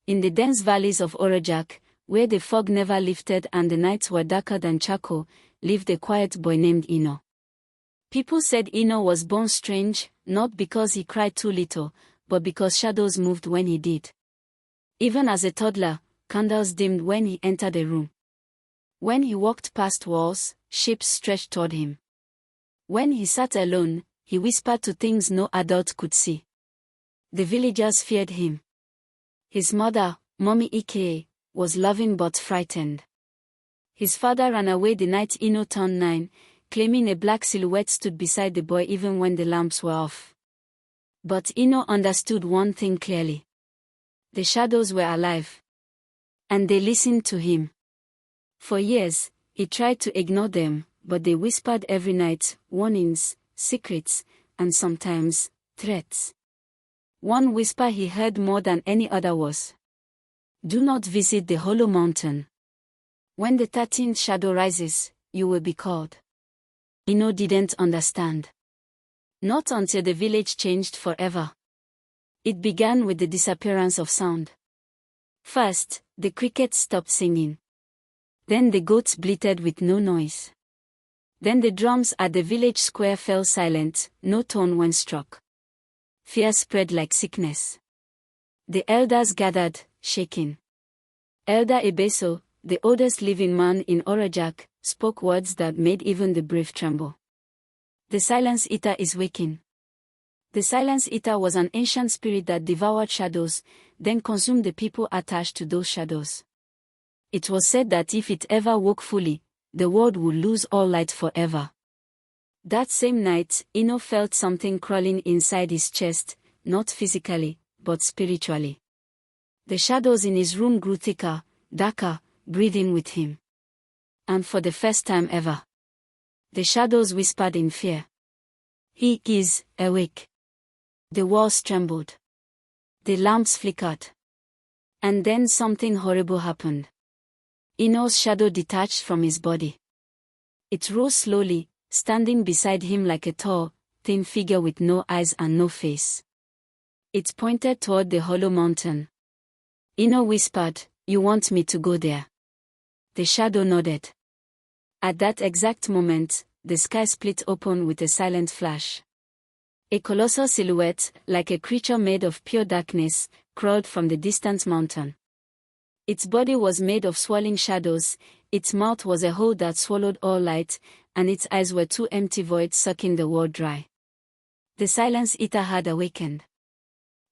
In the dense valleys of Orojak, where the fog never lifted and the nights were darker than charcoal, lived a quiet boy named Ino. People said Ino was born strange, not because he cried too little, but because shadows moved when he did. Even as a toddler, candles dimmed when he entered a room. When he walked past walls, shapes stretched toward him. When he sat alone, he whispered to things no adult could see. The villagers feared him. His mother, Mommy Ike, was loving but frightened. His father ran away the night Ino turned 9, claiming a black silhouette stood beside the boy even when the lamps were off. But Ino understood one thing clearly. The shadows were alive. And they listened to him. For years, he tried to ignore them, but they whispered every night, warnings, secrets, and sometimes, threats. One whisper he heard more than any other was, "Do not visit the Hollow Mountain. When the 13th shadow rises, you will be called." Ino didn't understand. Not until the village changed forever. It began with the disappearance of sound. First, the crickets stopped singing. Then the goats bleated with no noise. Then the drums at the village square fell silent, no tone when struck. Fear spread like sickness. The elders gathered, shaking. Elder Ebeso, the oldest living man in Orojak, spoke words that made even the brave tremble. "The Silence Eater is waking." The Silence Eater was an ancient spirit that devoured shadows, then consumed the people attached to those shadows. It was said that if it ever woke fully, the world would lose all light forever. That same night, Ino felt something crawling inside his chest, not physically, but spiritually. The shadows in his room grew thicker, darker, breathing with him. And for the first time ever, the shadows whispered in fear. "He is awake." The walls trembled. The lamps flickered. And then something horrible happened. Ino's shadow detached from his body. It rose slowly, standing beside him like a tall, thin figure with no eyes and no face. It pointed toward the Hollow Mountain. Ino whispered, "You want me to go there?" The shadow nodded. At that exact moment, the sky split open with a silent flash. A colossal silhouette, like a creature made of pure darkness, crawled from the distant mountain. Its body was made of swirling shadows, its mouth was a hole that swallowed all light, and its eyes were two empty voids sucking the world dry. The Silence Eater had awakened.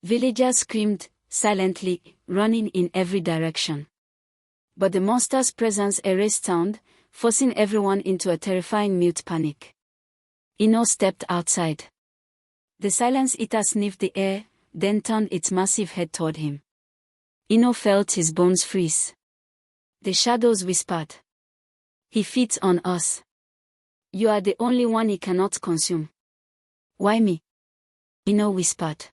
Villagers screamed, silently, running in every direction. But the monster's presence erased sound, forcing everyone into a terrifying mute panic. Ino stepped outside. The Silence Eater sniffed the air, then turned its massive head toward him. Ino felt his bones freeze. The shadows whispered, "He feeds on us. You are the only one he cannot consume." "Why me?" Ino whispered.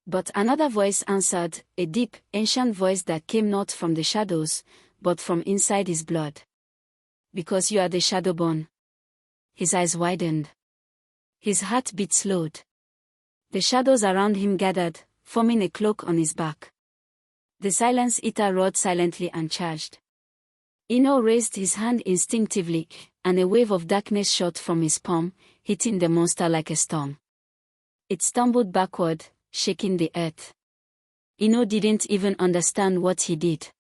But another voice answered, a deep, ancient voice that came not from the shadows, but from inside his blood. "Because you are the Shadowborn." His eyes widened. His heartbeat slowed. The shadows around him gathered, forming a cloak on his back. The Silence Eater roared silently and charged. Ino raised his hand instinctively, and a wave of darkness shot from his palm, hitting the monster like a storm. It stumbled backward, shaking the earth. Ino didn't even understand what he did.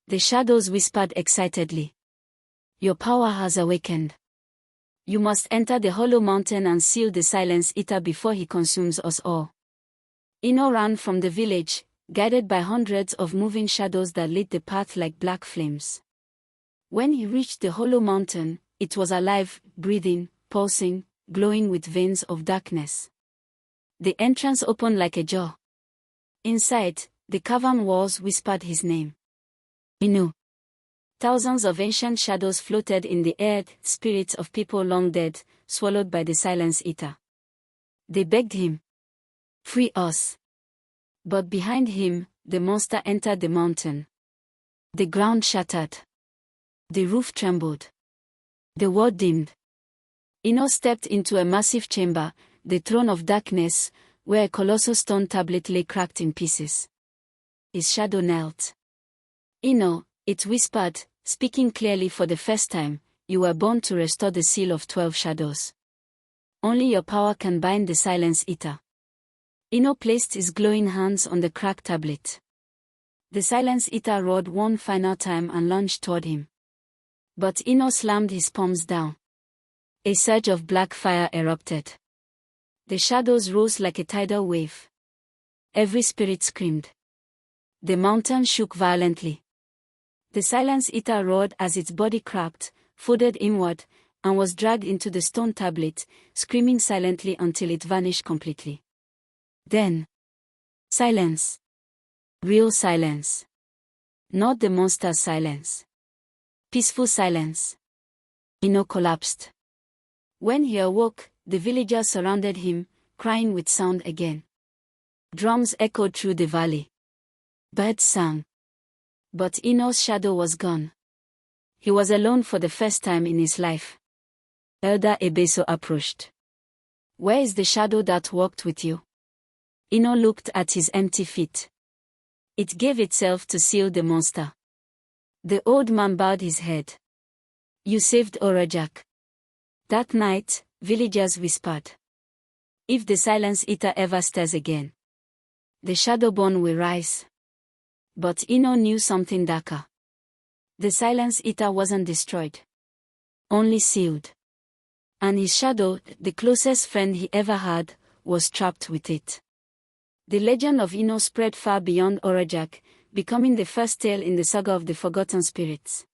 The shadows whispered excitedly, "Your power has awakened. You must enter the Hollow Mountain and seal the Silence Eater before he consumes us all." Ino ran from the village, guided by hundreds of moving shadows that lit the path like black flames. When he reached the Hollow Mountain, it was alive, breathing, pulsing, glowing with veins of darkness. The entrance opened like a jaw. Inside, the cavern walls whispered his name. Ino. Thousands of ancient shadows floated in the air, spirits of people long dead, swallowed by the Silence Eater. They begged him, "Free us." But behind him, the monster entered the mountain. The ground shattered. The roof trembled. The world dimmed. Ino stepped into a massive chamber, the throne of darkness, where a colossal stone tablet lay cracked in pieces. his shadow knelt. Ino, it whispered, speaking clearly for the first time, you were born to restore the seal of 12 shadows. Only your power can bind the Silence Eater. Ino placed his glowing hands on the cracked tablet. The Silence Eater roared one final time and lunged toward him. But Ino slammed his palms down. A surge of black fire erupted. The shadows rose like a tidal wave. Every spirit screamed. The mountain shook violently. The Silence Eater roared as its body cracked, folded inward, and was dragged into the stone tablet, screaming silently until it vanished completely. Then, silence. Real silence. Not the monster's silence. Peaceful silence. Ino collapsed. When he awoke, the villagers surrounded him, crying with sound again. Drums echoed through the valley. Birds sang. But Ino's shadow was gone. He was alone for the first time in his life. Elder Ebeso approached. Where is the shadow that walked with you? Ino looked at his empty feet. It gave itself to seal the monster. The old man bowed his head. You saved Orajak. That night, villagers whispered. If the Silence Eater ever stirs again, the Shadowborn will rise. But Ino knew something darker. The Silence Eater wasn't destroyed. Only sealed. And his shadow, the closest friend he ever had, was trapped with it. The legend of Ino spread far beyond Orajak, becoming the first tale in the saga of the Forgotten Spirits.